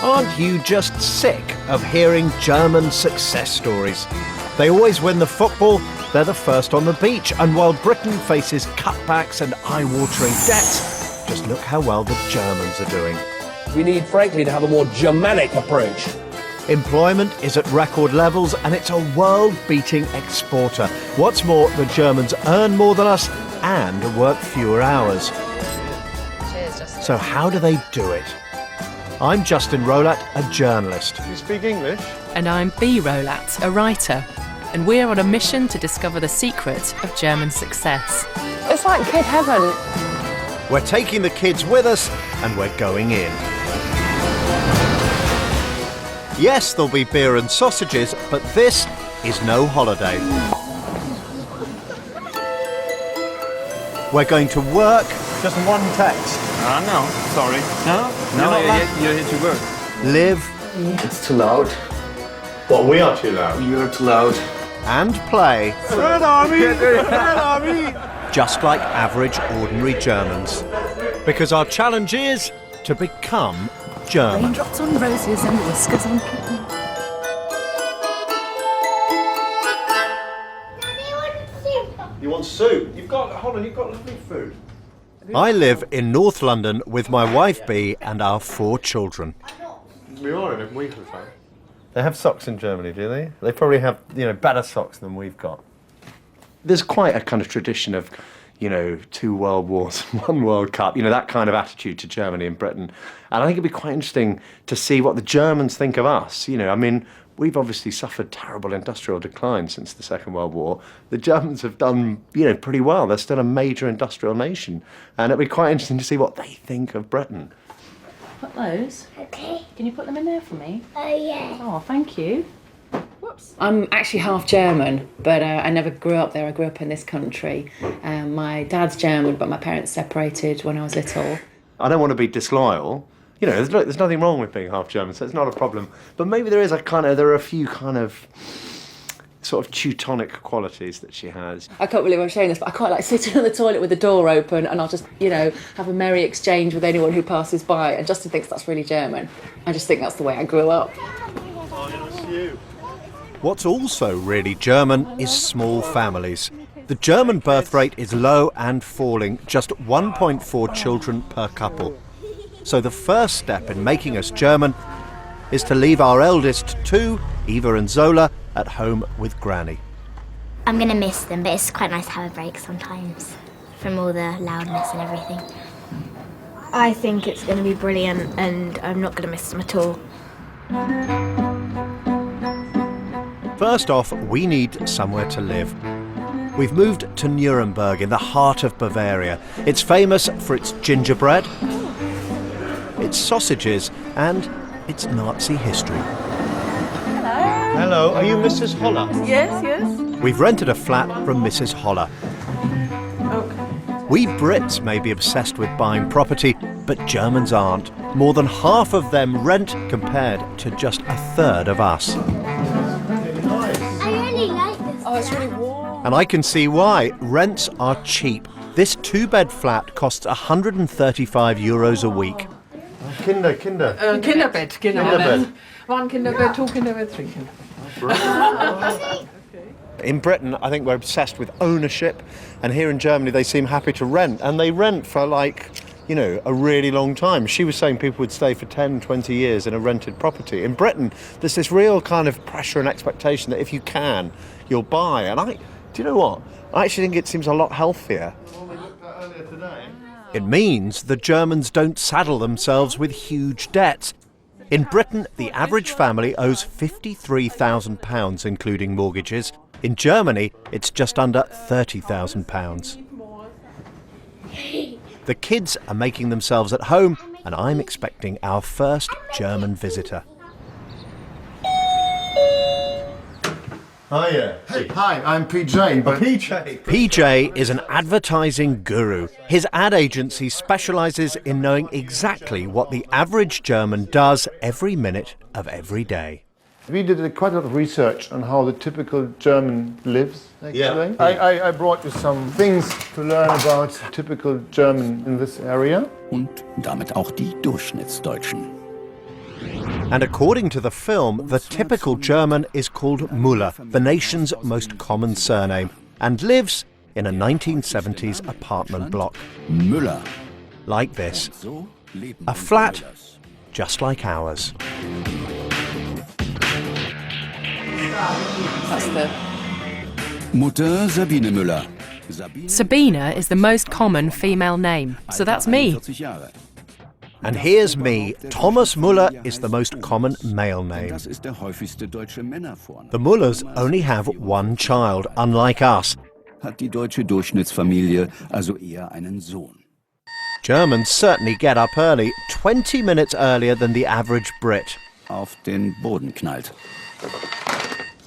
Aren't you just sick of hearing German success stories? They always win the football, they're the first on the beach, and while Britain faces cutbacks and eye-watering debts, just look how well the Germans are doing. We need, frankly, to have a more Germanic approach. Employment is at record levels and it's a world-beating exporter. What's more, the Germans earn more than us and work fewer hours. Cheers, Justin. So how do they do it? I'm Justin Rolat, a journalist. You speak English? And I'm Bea Rolat, a writer. And we're on a mission to discover the secret of German success. It's like kid heaven. We're taking the kids with us and we're going in. Yes, there'll be beer and sausages, but this is no holiday. We're going to work. Just one text. No, sorry. No, you're here to work. Live. It's too loud. What, we are too loud? You're too loud. And play. Red Army! Red Army! Just like average, ordinary Germans. Because our challenge is to become German. Raindrops on roses and whiskers on kittens. You want soup? You've got lovely food. I live in North London with my wife Bea and our 4 children. We are in a week or so. They have socks in Germany, do they? They probably have, better socks than we've got. There's quite a kind of tradition of, 2 world wars and 1 World Cup, that kind of attitude to Germany and Britain. And I think it'd be quite interesting to see what the Germans think of us. We've obviously suffered terrible industrial decline since the Second World War. The Germans have done, pretty well. They're still a major industrial nation. And it'd be quite interesting to see what they think of Britain. Put those. Okay. Can you put them in there for me? Oh, yeah. Oh, thank you. Whoops. I'm actually half German, but I never grew up there. I grew up in this country. My dad's German, but my parents separated when I was little. I don't want to be disloyal. There's nothing wrong with being half German, so it's not a problem. But maybe there are a few kind of sort of Teutonic qualities that she has. I can't believe I'm saying this, but I quite like sitting on the toilet with the door open and I'll just, have a merry exchange with anyone who passes by. And Justin thinks that's really German. I just think that's the way I grew up. What's also really German is small families. The German birth rate is low and falling, just 1.4 children per couple. So the first step in making us German is to leave our eldest 2, Eva and Zola, at home with Granny. I'm going to miss them, but it's quite nice to have a break sometimes from all the loudness and everything. I think it's going to be brilliant and I'm not going to miss them at all. First off, we need somewhere to live. We've moved to Nuremberg in the heart of Bavaria. It's famous for its gingerbread, its sausages and its Nazi history. Hello, are you Mrs. Holler? Yes. We've rented a flat from Mrs. Holler. Okay. We Brits may be obsessed with buying property, but Germans aren't. More than half of them rent compared to just a third of us. I really like this. Oh, it's really warm. And I can see why. Rents are cheap. This 2-bed flat costs €135 a week. Kinder. Kinderbett, Kinderbett. 1 Kinderbett, 2 Kinderbett, 3 Kinderbett. In Britain, I think we're obsessed with ownership, and here in Germany they seem happy to rent, and they rent for a really long time. She was saying people would stay for 10, 20 years in a rented property. In Britain, there's this real kind of pressure and expectation that if you can, you'll buy. And do you know what? I actually think it seems a lot healthier. We looked at earlier today. It means the Germans don't saddle themselves with huge debts. In Britain, the average family owes £53,000, including mortgages. In Germany, it's just under £30,000. The kids are making themselves at home, and I'm expecting our first German visitor. Hiya. Hey, hi, I'm PJ. But PJ is an advertising guru. His ad agency specialises in knowing exactly what the average German does every minute of every day. we did quite a lot of research on how the typical German lives, actually. Yeah. I brought you some things to learn about typical German in this area. Und damit auch die Durchschnittsdeutschen. And according to the film, the typical German is called Müller, the nation's most common surname, and lives in a 1970s apartment block. Müller. Like this. A flat just like ours. That's the... Mutter Sabine Müller. Sabina is the most common female name, so that's me. And here's me. Thomas Müller is the most common male name. The Müllers only have one child, unlike us. Hat die deutsche Durchschnittsfamilie also eher einen Sohn. Germans certainly get up early, 20 minutes earlier than the average Brit. Auf den Boden knallt.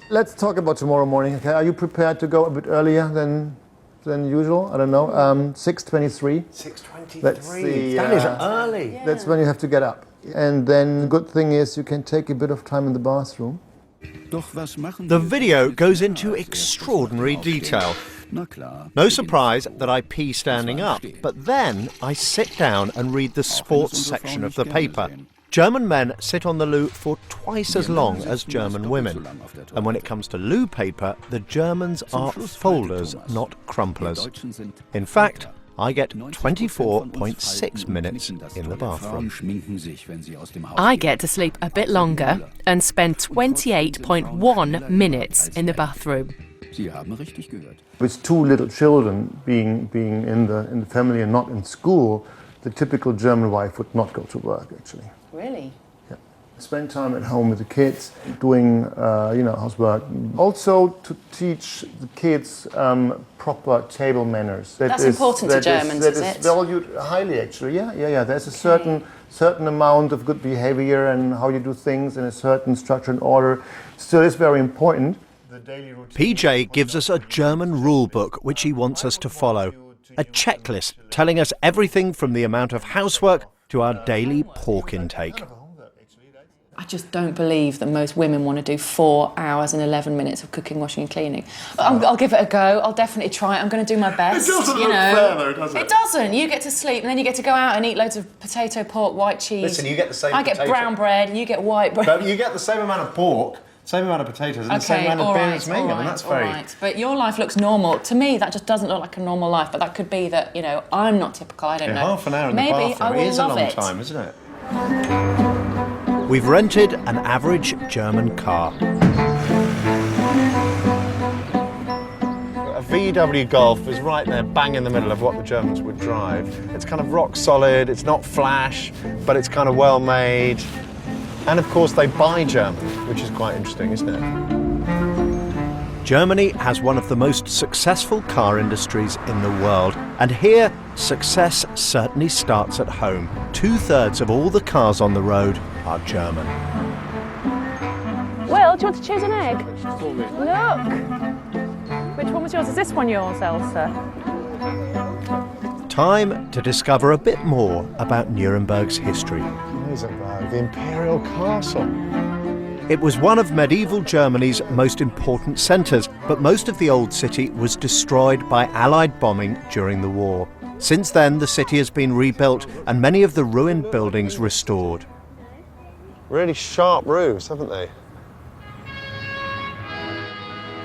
Let's talk about tomorrow morning. Okay, are you prepared to go a bit earlier than usual? I don't know. 6:23. 6:23. That's the, that is early. That's when you have to get up. And then the good thing is you can take a bit of time in the bathroom. The video goes into extraordinary detail. No surprise that I pee standing up, but then I sit down and read the sports section of the paper. German men sit on the loo for twice as long as German women. And when it comes to loo paper, the Germans are folders, not crumplers. In fact, I get 24.6 minutes in the bathroom. I get to sleep a bit longer and spend 28.1 minutes in the bathroom. With two little children being in the family and not in school, the typical German wife would not go to work, actually. Really? Yeah. Spend time at home with the kids, doing housework. Also to teach the kids proper table manners. That's important to Germans, is it? That is valued highly, actually. Yeah. There's a certain amount of good behavior and how you do things in a certain structure and order. Still is very important. PJ gives us a German rule book which he wants us to follow. A checklist telling us everything from the amount of housework to our daily pork intake. I just don't believe that most women want to do 4 hours and 11 minutes of cooking, washing and cleaning. I'll give it a go. I'll definitely try it. I'm going to do my best. It doesn't look fair though, does it? It doesn't. You get to sleep and then you get to go out and eat loads of potato, pork, white cheese. Listen, you get the same I get potato. brown bread, you get white bread. But you get the same amount of pork, same amount of potatoes, and the same amount of beer as me. I mean, that's very... Right. But your life looks normal. To me, that just doesn't look like a normal life. But that could be that, I'm not typical. I don't know. Half an hour in Maybe the bathroom I will is a love long it. time, isn't it? We've rented an average German car. A VW Golf is right there, bang in the middle of what the Germans would drive. It's kind of rock solid, it's not flash, but it's kind of well made. And of course they buy German, which is quite interesting, isn't it? Germany has one of the most successful car industries in the world. And here, success certainly starts at home. 2/3 of all the cars on the road are German. Will, do you want to choose an egg? Look! Which one was yours? Is this one yours, Elsa? Time to discover a bit more about Nuremberg's history. The Imperial Castle. It was one of medieval Germany's most important centres, but most of the old city was destroyed by Allied bombing during the war. Since then, the city has been rebuilt and many of the ruined buildings restored. Really sharp roofs, haven't they?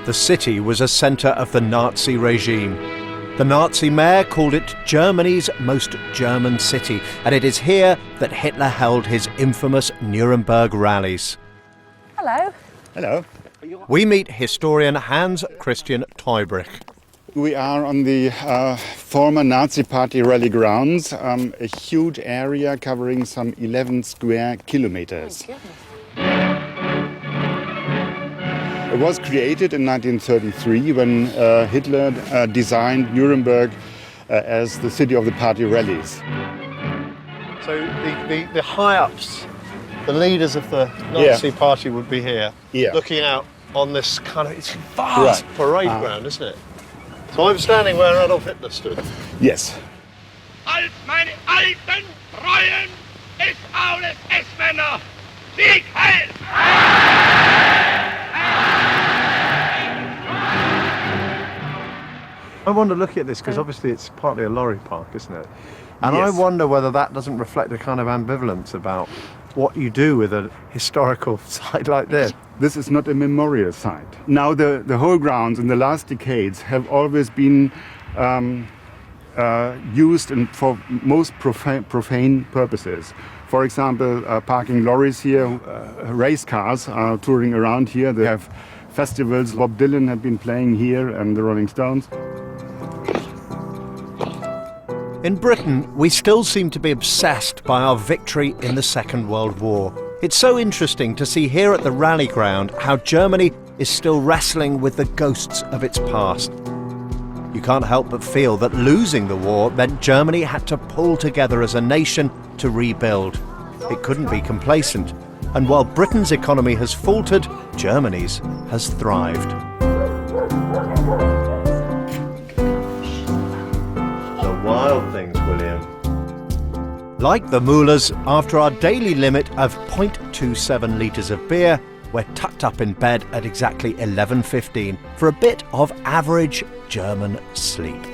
The city was a centre of the Nazi regime. The Nazi mayor called it Germany's most German city, and it is here that Hitler held his infamous Nuremberg rallies. Hello. Hello. We meet historian Hans Christian Teubrich. We are on the former Nazi Party rally grounds, a huge area covering some 11 square kilometers. It was created in 1933 when Hitler designed Nuremberg as the city of the party rallies. So the high-ups, the leaders of the Nazi party would be here, looking out on this kind of, it's a vast parade ground, isn't it? So I'm standing where Adolf Hitler stood. Yes. Als meine alten Treuen ist alles S-Männer! Sieg heil! I wonder, looking at this, because obviously it's partly a lorry park, isn't it? And Yes. I wonder whether that doesn't reflect a kind of ambivalence about what you do with a historical site like this. This is not a memorial site. Now the whole grounds in the last decades have always been used for most profane purposes. For example, parking lorries here, race cars are touring around here. They have festivals. Bob Dylan had been playing here and the Rolling Stones. In Britain, we still seem to be obsessed by our victory in the Second World War. It's so interesting to see here at the rally ground how Germany is still wrestling with the ghosts of its past. You can't help but feel that losing the war meant Germany had to pull together as a nation to rebuild. It couldn't be complacent. And while Britain's economy has faltered, Germany's has thrived. The wild things, William. Like the Müllers, after our daily limit of 0.27 litres of beer, we're tucked up in bed at exactly 11:15 for a bit of average German sleep.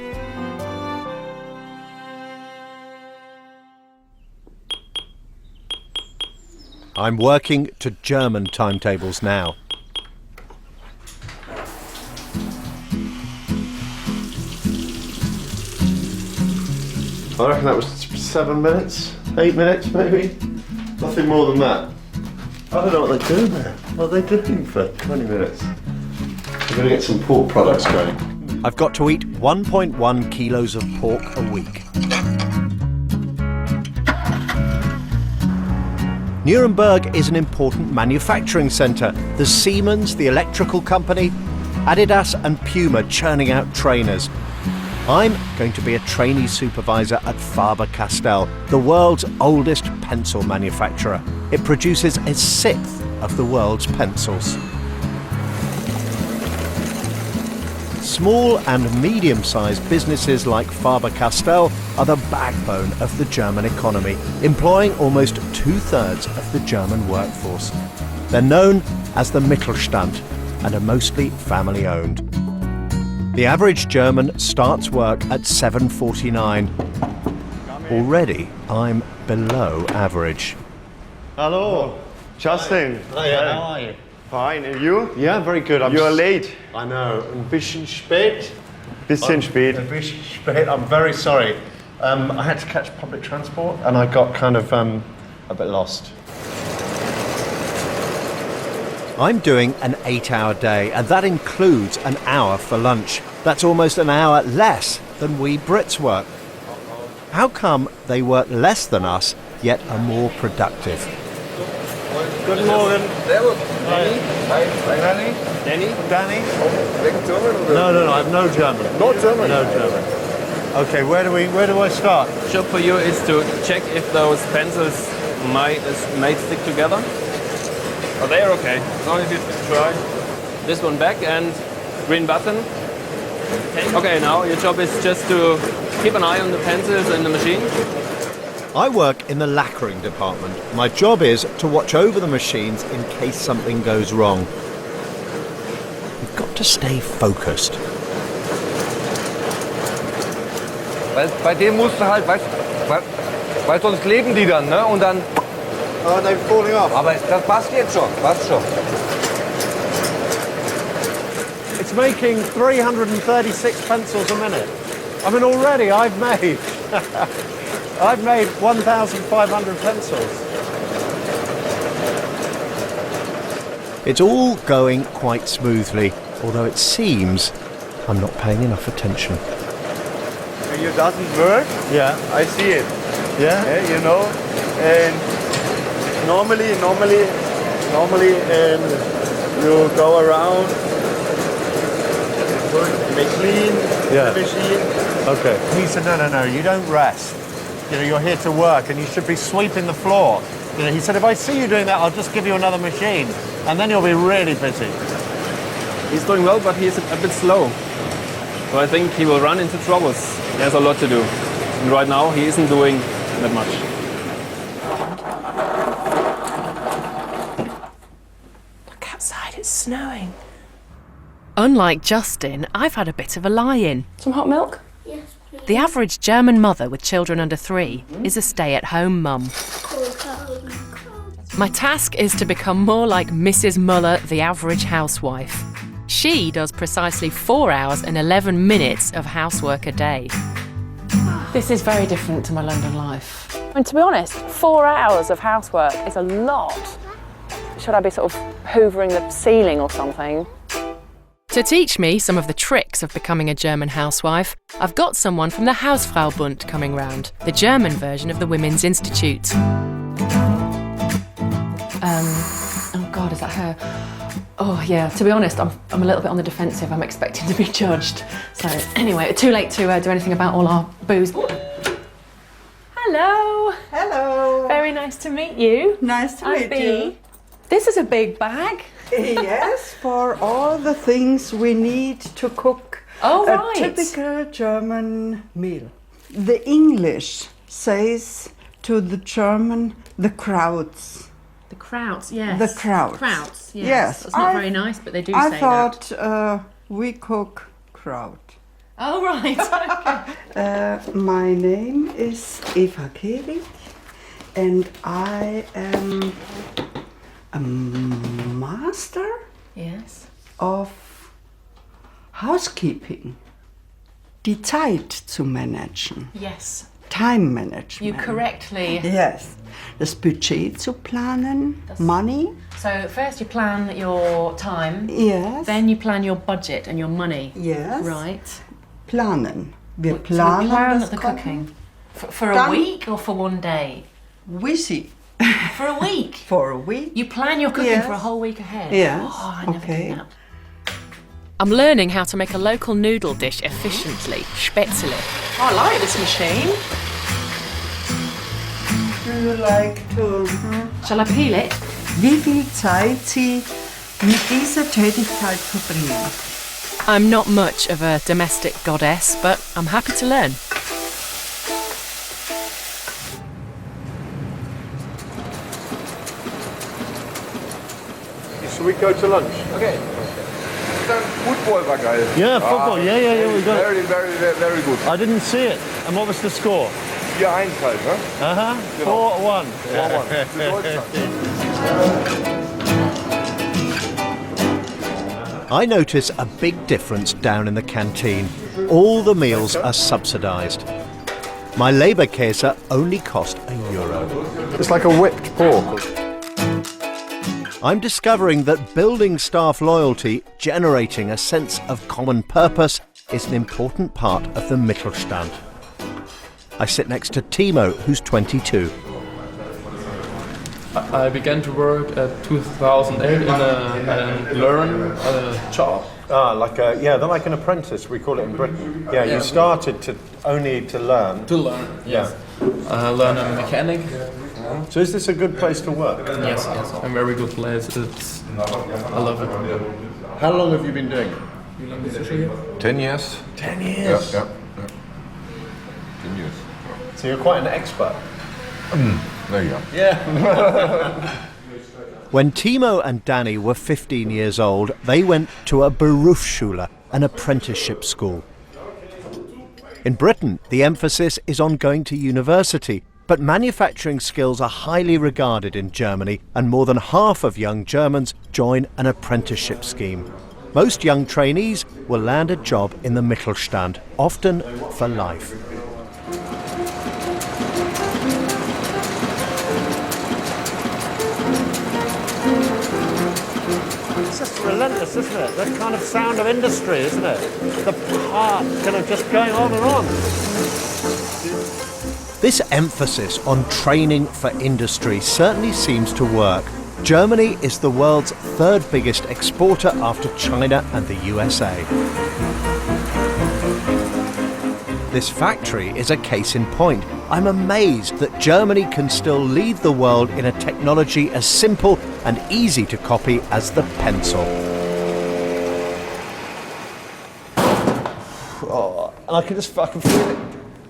I'm working to German timetables now. I reckon that was 7 minutes, 8 minutes maybe. Nothing more than that. I don't know what they're doing there. What are they doing for 20 minutes? We're going to get some pork products going. I've got to eat 1.1 kilos of pork a week. Nuremberg is an important manufacturing centre. There's Siemens, the electrical company, Adidas and Puma churning out trainers. I'm going to be a trainee supervisor at Faber-Castell, the world's oldest pencil manufacturer. It produces a sixth of the world's pencils. Small and medium-sized businesses like Faber-Castell are the backbone of the German economy, employing almost 2/3 of the German workforce. They're known as the Mittelstand and are mostly family-owned. The average German starts work at 7:49. Already, I'm below average. Hello, Justin. Hiya, how are you? Fine, and you? Yeah, very good. You're late. I know. Ein bisschen spät. Bisschen spät. Ein bisschen spät. I'm very sorry. I had to catch public transport and I got kind of a bit lost. I'm doing an 8-hour day, and that includes an hour for lunch. That's almost an hour less than we Brits work. How come they work less than us, yet are more productive? Good morning. Danny? Hi, Danny? Danny? Danny? German? No, I have no German. No German? No German. Okay, where do I start? Job for you is to check if those pencils might stick together. Oh, they are okay. As long as you try. This one back and green button. Okay, now your job is just to keep an eye on the pencils in the machine. I work in the lacquering department. My job is to watch over the machines in case something goes wrong. You've got to stay focused. Weil bei dem musst du halt, weil sonst leben die dann, ne? Und dann. Oh, they're falling off. Aber das passt jetzt schon, passt schon. It's making 336 pencils a minute. I mean, already I've made 1,500 pencils. It's all going quite smoothly, although it seems I'm not paying enough attention. It doesn't work. Yeah. I see it. Yeah? You know, and normally, you go around, make clean the machine. Okay. He said, no, you don't rest. You know, you're here to work and you should be sweeping the floor. You know, he said, if I see you doing that, I'll just give you another machine and then you'll be really busy. He's doing well, but he's a bit slow. So I think he will run into troubles. He has a lot to do. And right now, he isn't doing that much. Look outside, it's snowing. Unlike Justin, I've had a bit of a lie-in. Some hot milk? Yes, please. The average German mother with children under 3 is a stay-at-home mum. My task is to become more like Mrs. Muller, the average housewife. She does precisely 4 hours and 11 minutes of housework a day. This is very different to my London life. And to be honest, 4 hours of housework is a lot. Should I be sort of hoovering the ceiling or something? To teach me some of the tricks of becoming a German housewife, I've got someone from the Hausfraubund coming round, the German version of the Women's Institute. Oh God, is that her? Oh yeah, to be honest, I'm a little bit on the defensive. I'm expecting to be judged. So anyway, too late to do anything about all our booze. Hello. Hello. Very nice to meet you. Nice to I'm meet Bee. you. This is a big bag. Yes, for all the things we need to cook Oh, a right. typical German meal. The English says to the German, the Krauts. The Krauts, yes. The Krauts. Krauts, yes. Yes. That's not very nice, but they do I say thought we cook kraut. Oh, right. Okay. My name is Eva Kehrig, and I am a master Yes. of housekeeping. Die Zeit zu managen. Yes. Time management. You correctly. Yes. Das Budget zu planen, money. So first you plan your time. Yes. Then you plan your budget and your money. Yes. Right. Planen. Wir So we planen plan das the Kochen. cooking. For a Dann- week or for one day? Wisi. For a week? For a week. You plan your cooking Yes. for a whole week ahead? Yes. Oh, I never Okay. do that. I'm learning how to make a local noodle dish efficiently, Spätzle. Oh, I like this machine. Do you like to... Shall I peel it? Wie viel Zeit Sie mit dieser Tätigkeit verbringen? I'm not much of a domestic goddess, but I'm happy to learn. Shall we go to lunch? Okay. Football war geil. Yeah, football. Yeah, we got Very, it. very, very, very good. I didn't see it. And what was the score? 4-1 halt, ne? Uh-huh. Genau. 4-1. 4-1 für Deutschland. I notice a big difference down in the canteen. All the meals are subsidised. My Leberkäse only cost €1. It's like a whipped pork. I'm discovering that building staff loyalty, generating a sense of common purpose, is an important part of the Mittelstand. I sit next to Timo, who's 22. I began to work at 2008 in a learn job. Ah, they're like an apprentice, we call it in Britain. Yeah, Yeah. you started to only to learn. To learn, yes. Learn a mechanic. So is this a good place to work? Yes, a very good place. I love it. How long have you been doing it? 10 years. 10 years? Yeah. 10 years. So you're quite an expert. There you go. Yeah. When Timo and Danny were 15 years old, they went to a Berufsschule, an apprenticeship school. In Britain, the emphasis is on going to university, but manufacturing skills are highly regarded in Germany, and more than half of young Germans join an apprenticeship scheme. Most young trainees will land a job in the Mittelstand, often for life. It's just relentless, isn't it? That kind of sound of industry, isn't it? The part kind of just going on and on. This emphasis on training for industry certainly seems to work. Germany is the world's third biggest exporter after China and the USA. This factory is a case in point. I'm amazed that Germany can still lead the world in a technology as simple and easy to copy as the pencil. Oh, and I can feel it.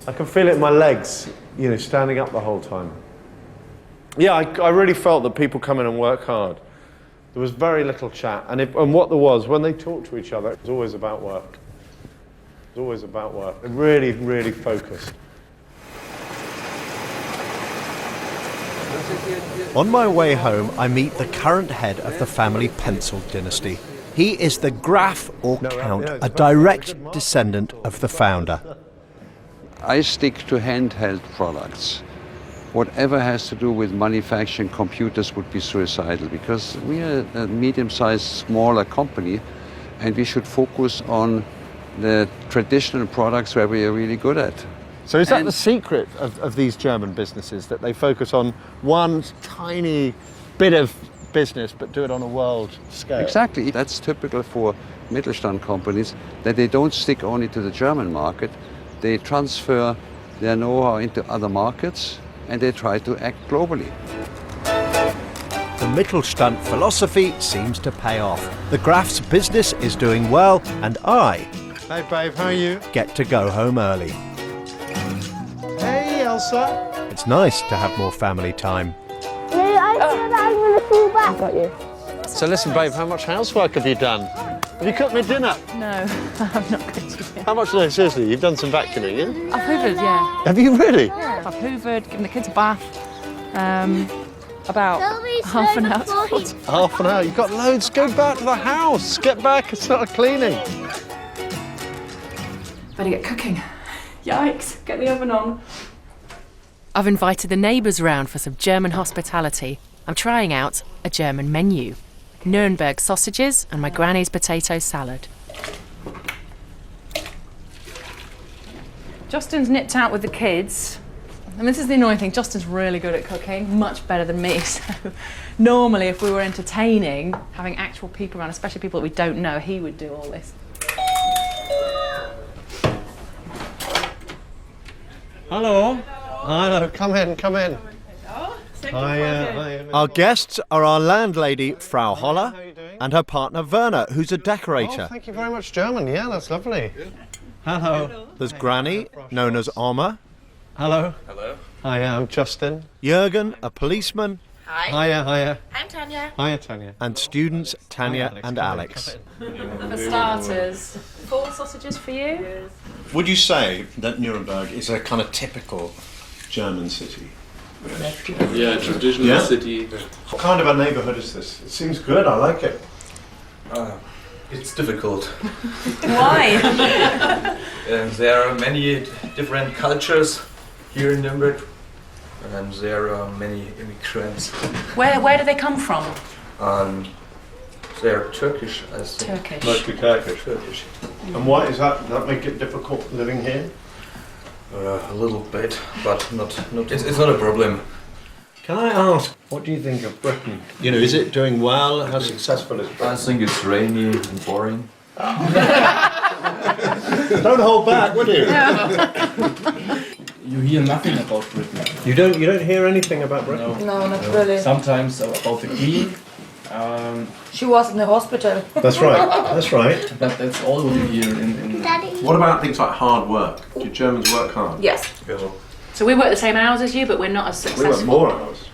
I can feel it in my legs, standing up the whole time. Yeah, I really felt that people come in and work hard. There was very little chat, and what there was, when they talked to each other, it was always about work. It was always about work. Really, really focused. On my way home, I meet the current head of the family Pencil dynasty. He is the Graf or Count, a direct descendant of the founder. I stick to handheld products. Whatever has to do with manufacturing computers would be suicidal, because we are a medium-sized, smaller company, and we should focus on the traditional products where we are really good at. So is that the secret of these German businesses, that they focus on one tiny bit of business but do it on a world scale? Exactly. That's typical for Mittelstand companies, that they don't stick only to the German market. They transfer their know-how into other markets and they try to act globally. The Mittelstand philosophy seems to pay off. The Graf's business is doing well, and I, Hey babe, how are you? get to go home early. Hey Elsa. It's nice to have more family time. No, I said I'm going to fall back. Got you. So listen babe, how much housework have you done? Have you cooked me dinner? No, I'm not going to. How much? No, seriously, you've done some vacuuming, yeah? I've hoovered, yeah. Have you really? Yeah. I've hoovered, given the kids a bath. About half an hour. Half an hour. You've got loads. Go back to the house. Get back and start cleaning. Better get cooking. Yikes, get the oven on. I've invited the neighbours round for some German hospitality. I'm trying out a German menu. Nuremberg sausages and my granny's potato salad. Justin's nipped out with the kids. And this is the annoying thing, Justin's really good at cooking, much better than me. So normally if we were entertaining, having actual people around, especially people that we don't know, he would do all this. Hello. Hello. Come in. Come in. Our guests are our landlady, Frau Holler, and her partner, Werner, who's a decorator. Oh, thank you very much, German. Yeah, that's lovely. Hello. There's Granny, known as Oma. Hello. Hello. Hi, I'm Justin. Jürgen, a policeman. Hi. Hiya. I'm Tanya. Hiya, Tanya. And students, Tanya and Alex. For starters, 4 sausages for you. Would you say that Nuremberg is a kind of typical German city? Yeah, traditional city. What kind of a neighbourhood is this? It seems good, I like it. It's difficult. Why? There are many different cultures here in Nuremberg, and there are many immigrants. Where do they come from? They're Turkish, I think. Turkish. Mostly Turkish. Turkish. And why is that? Does that make it difficult living here? A little bit, but not. It's not a problem. Can I ask, what do you think of Britain? You know, is it doing well? How successful is Britain? I think it's rainy and boring. Don't hold back, would you? You hear nothing about Britain. You don't hear anything about Britain? No, not really. Sometimes about the Queen. She was in the hospital. That's right. That's right. But that's all what you hear in What about things like hard work? Do Germans work hard? Yes. So we work the same hours as you, but we're not as We successful. work more hours.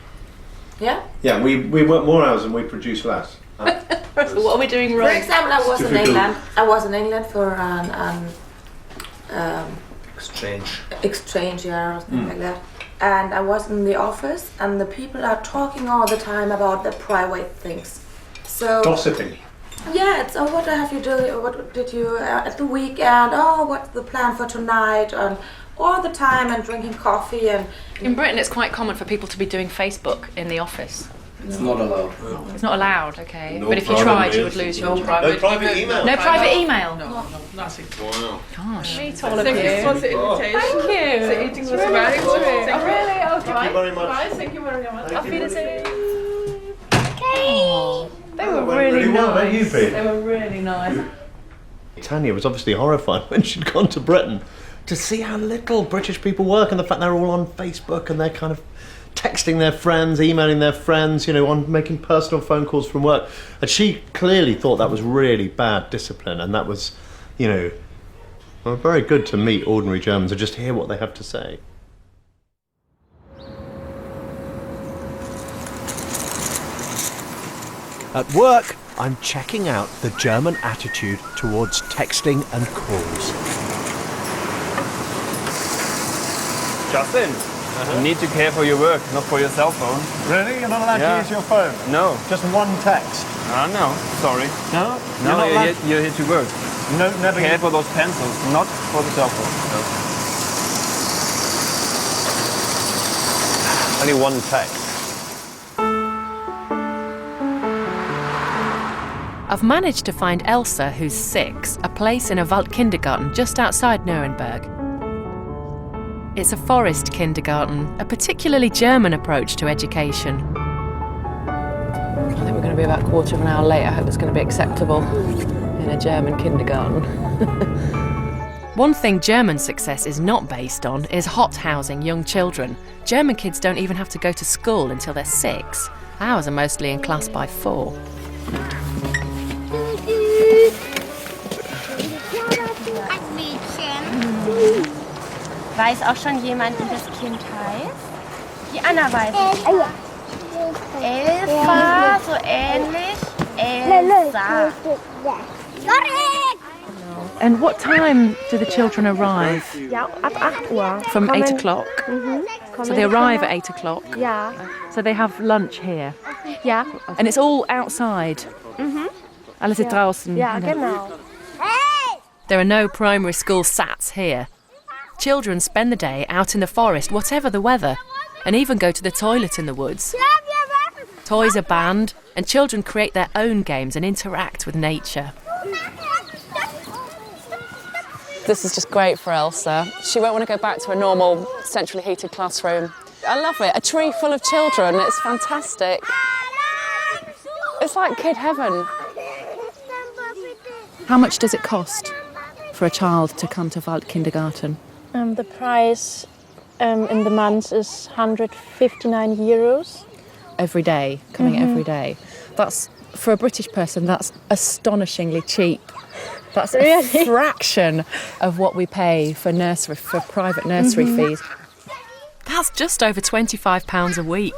Yeah? Yeah, we work more hours and we produce less. What are we doing wrong? For example, I was in difficult. England. I was in England for an exchange year or something like that. And I was in the office, and the people are talking all the time about the private things. So Gossiping. yeah, it's what have you do? What did you at the weekend? Oh, what's the plan for tonight? And all the time, and drinking coffee and. In Britain, it's quite common for people to be doing Facebook in the office. It's not allowed. It's not allowed, okay. No but if you private tried, you mail. would lose No your private- No private email. No private email. No, nothing. Wow. Gosh. Meet all of you. This was the invitation. Thank you. The eating was very good. Oh, really? Okay. Thank you very much. Bye. Thank you very much. Auf Wiedersehen. Okay. They were went really really well, don't you, nice. Pete? They were really nice. Tanya was obviously horrified when she'd gone to Britain to see how little British people work, and the fact they're all on Facebook and they're kind of texting their friends, emailing their friends, you know, on making personal phone calls from work. And she clearly thought that was really bad discipline, and that was, you know, well, very good to meet ordinary Germans and just hear what they have to say. At work, I'm checking out the German attitude towards texting and calls. Justin, You need to care for your work, not for your cell phone. Really? You're not allowed to use your phone? No. Just one text? No, sorry. No? No, you're here to work. No, never. Care for those pencils, not for the cell phone. No. Only one text. I've managed to find Elsa, who's 6, a place in a Waldkindergarten just outside Nuremberg. It's a forest kindergarten, a particularly German approach to education. I think we're going to be about a quarter of an hour late. I hope it's going to be acceptable in a German kindergarten. One thing German success is not based on is hot housing young children. German kids don't even have to go to school until they're 6. Ours are mostly in class by 4. Weiß auch schon jemand, wie das Kind heißt? Die Anna weiß es. Elfa, so ähnlich. Elsa. And what time do the children arrive? Ja, ab 8 Uhr. From 8 o'clock? So they arrive at 8 o'clock? Ja. So they have lunch here? Ja. And it's all outside? Alles ist draußen? Ja, genau. There are no primary school SATs here. Children spend the day out in the forest, whatever the weather, and even go to the toilet in the woods. Toys are banned, and children create their own games and interact with nature. This is just great for Elsa. She won't want to go back to a normal, centrally heated classroom. I love it. A tree full of children. It's fantastic. It's like kid heaven. How much does it cost for a child to come to Waldkindergarten? The price in the month is 159 euros. Every day, coming every day. That's, for a British person, that's astonishingly cheap. That's a fraction of what we pay for private nursery fees. That's just over £25 a week.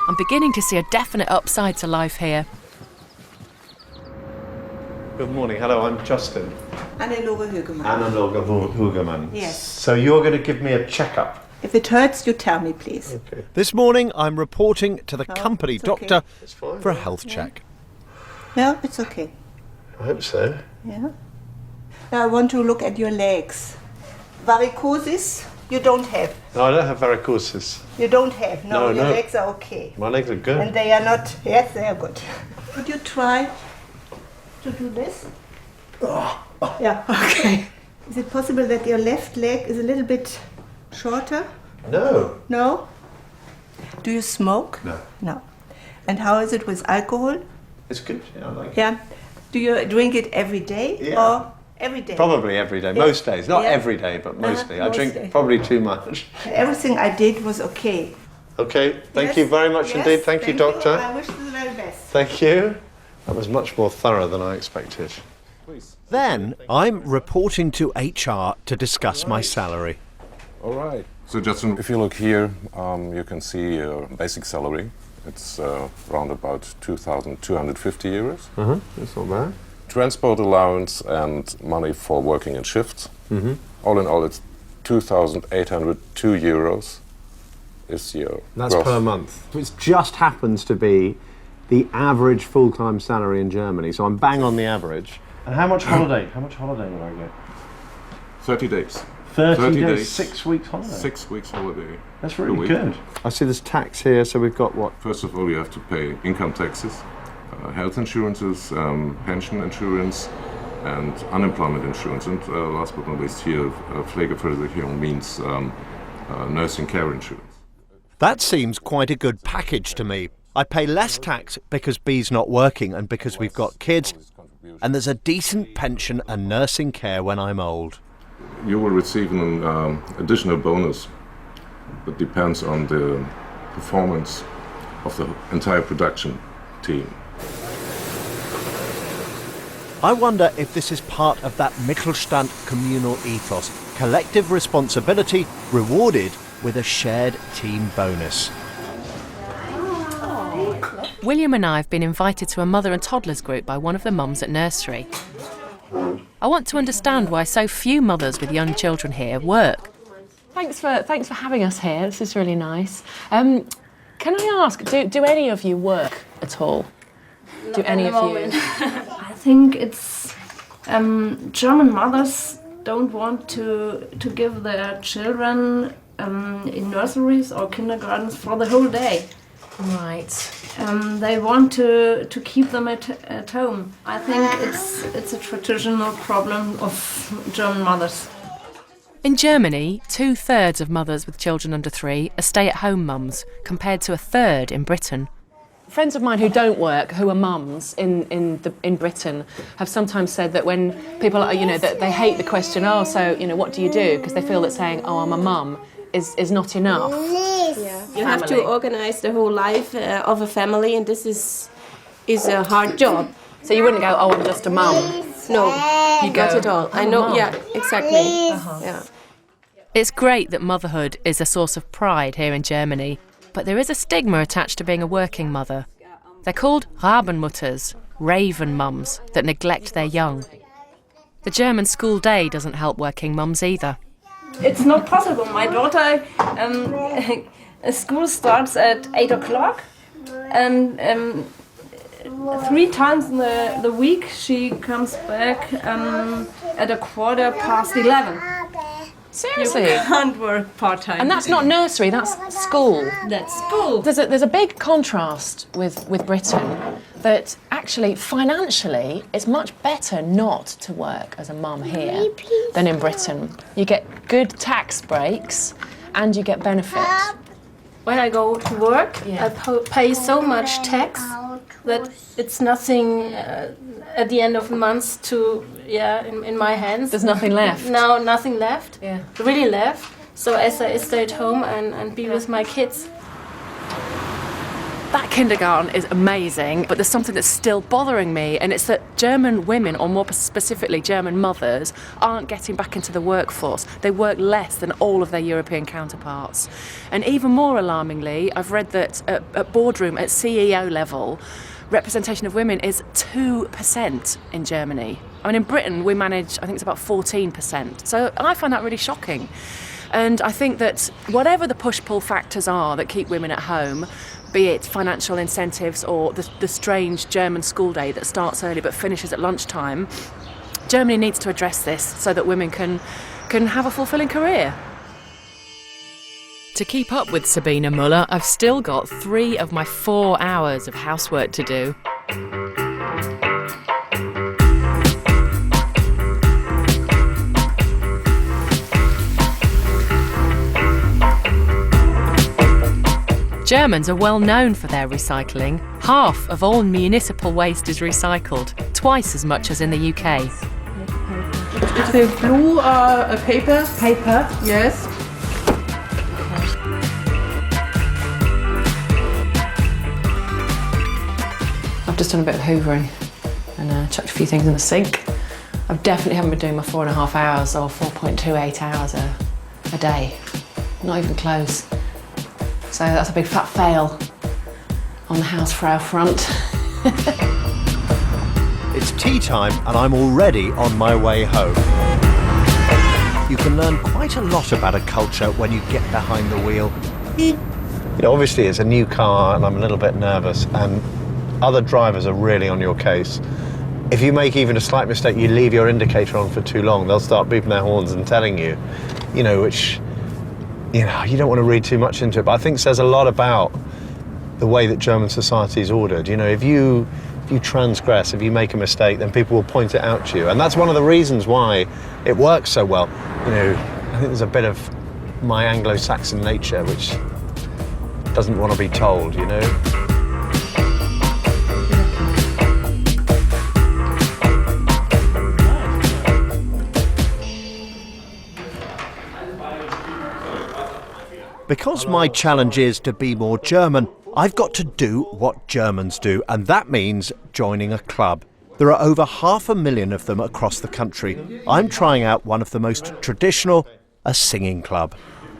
I'm beginning to see a definite upside to life here. Good morning. Hello, I'm Justin. Hannelore Hugemann. Hannelore Hugemann. Yes. So you're going to give me a checkup. If it hurts, you tell me, please. Okay. This morning, I'm reporting to the company it's okay. doctor It's fine. for a health check. No, it's okay. I hope so. Yeah. Now I want to look at your legs. Varicosis, you don't have. No, I don't have varicosis. You don't have. No, No, your no. legs are okay. My legs are good. And they are not. Yes, they are good. Would you try to do this? Yeah, okay. Is it possible that your left leg is a little bit shorter? No. No? Do you smoke? No. No. And how is it with alcohol? It's good. Yeah, I like it. Yeah. Do you drink it every day or every day? Probably every day. Most days. Not Yeah. every day, but mostly. I most drink days. probably too much. Everything I did was okay. Okay. Thank Yes, you very much yes, indeed. Thank you, doctor. I wish you the very best. Thank you. That was much more thorough than I expected. Then I'm reporting to HR to discuss my salary. All right. So Justin, if you look here, you can see your basic salary. It's around about 2,250 euros. That's not bad. Transport allowance and money for working in shifts. All in all, it's 2,802 euros is your That's gross. per month. It just happens to be the average full-time salary in Germany, so I'm bang on the average. And how much holiday? How much holiday would I get? 30 days. 30 days, 6 weeks holiday. 6 weeks holiday. That's per really week. good. I see there's tax here, so we've got what? First of all, you have to pay income taxes, health insurances, pension insurance, and unemployment insurance. And last but not least, here, Pflegeversicherung means nursing care insurance. That seems quite a good package to me. I pay less tax because B's not working and because we've got kids, and there's a decent pension and nursing care when I'm old. You will receive an additional bonus that depends on the performance of the entire production team. I wonder if this is part of that Mittelstand communal ethos, collective responsibility rewarded with a shared team bonus. William and I have been invited to a mother and toddlers group by one of the mums at nursery. I want to understand why so few mothers with young children here work. Thanks for having us here. This is really nice. Can I ask, do any of you work at all? Do any of you? I think it's German mothers don't want to give their children in nurseries or kindergartens for the whole day. Right. They want to keep them at home. I think it's a traditional problem of German mothers. In Germany, 2/3 of mothers with children under 3 are stay-at-home mums, compared to 1/3 in Britain. Friends of mine who don't work, who are mums in Britain, have sometimes said that when people are, that they hate the question, oh, so, what do you do? Because they feel that saying, oh, I'm a mum, is not enough. Yeah. You have to organize the whole life of a family, and this is a hard job. So you wouldn't go, oh, I'm just a mum? No, you go, not at all. I know, mum. yeah, exactly. Yeah. It's great that motherhood is a source of pride here in Germany, but there is a stigma attached to being a working mother. They're called Rabenmutters, raven mums, that neglect their young. The German school day doesn't help working mums either. It's not possible. My daughter, school starts at 8 o'clock, and 3 times in the week she comes back at 11:15. Seriously? You can't work part-time. And that's not nursery, that's school. That's school. There's a big contrast with Britain, that actually financially it's much better not to work as a mum here than in Britain. You get good tax breaks and you get benefits. When I go to work, I pay so much tax that it's nothing at the end of the month in my hands. There's nothing left. No, nothing left. Yeah. Really left. So as I stay at home and be with my kids. That kindergarten is amazing, but there's something that's still bothering me, and it's that German women, or more specifically German mothers, aren't getting back into the workforce. They work less than all of their European counterparts. And even more alarmingly, I've read that at boardroom, at CEO level, representation of women is 2% in Germany. I mean, in Britain, we manage, I think it's about 14%. So I find that really shocking. And I think that whatever the push-pull factors are that keep women at home, be it financial incentives or the strange German school day that starts early but finishes at lunchtime, Germany needs to address this so that women can have a fulfilling career. To keep up with Sabine Müller, I've still got 3 of my 4 hours of housework to do. Germans are well known for their recycling. Half of all municipal waste is recycled, twice as much as in the UK. Is the blue a paper? Paper? Yes. I've just done a bit of hoovering and chucked a few things in the sink. I definitely haven't been doing my 4.5 hours or 4.28 hours a day. Not even close. So that's a big fat fail on the Hausfrau front. It's tea time and I'm already on my way home. You can learn quite a lot about a culture when you get behind the wheel. Obviously it's a new car and I'm a little bit nervous, and other drivers are really on your case. If you make even a slight mistake, you leave your indicator on for too long, they'll start beeping their horns and telling you, which, you don't want to read too much into it, but I think says a lot about the way that German society is ordered. If you transgress, if you make a mistake, then people will point it out to you. And that's one of the reasons why it works so well. I think there's a bit of my Anglo-Saxon nature which doesn't want to be told, Because my challenge is to be more German, I've got to do what Germans do, and that means joining a club. There are over 500,000 of them across the country. I'm trying out one of the most traditional, a singing club.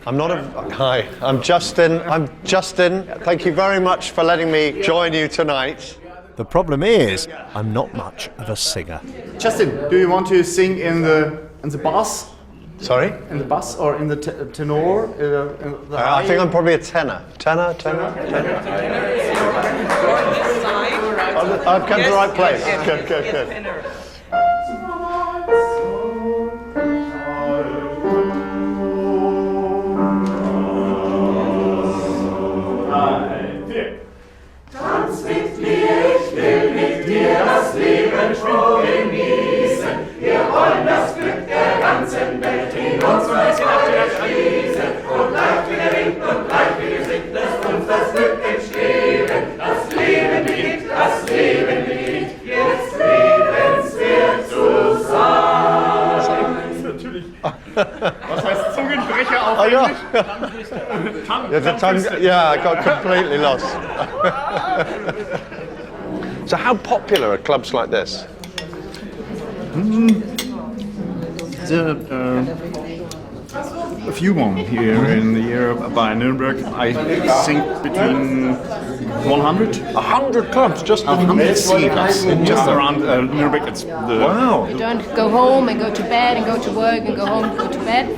Hi, I'm Justin. Thank you very much for letting me join you tonight. The problem is, I'm not much of a singer. Justin, do you want to sing in the bass? Sorry? In the bass or in the tenor? I think I'm probably a tenor. Tenor. I've come to the right place. Good. Tanz mit mir, ich will mit dir das Leben froh genießen. Wir wollen das Glück der ganzen Welt in uns schließen. Und leicht wie der Wind und leicht wie gesinnt, lässt uns das Glück entstehen. Das Leben beginnt, jetzt lebenswert zu sein. Natürlich. Was heißt Zungenbrecher auf Englisch? Yeah, I got completely lost. So how popular are clubs like this? A few one here in the year by Nuremberg. I think between 100. 100 clubs just 100 clubs just around Nuremberg. It's the wow. You don't go home and go to bed and go to work and go home and go to bed.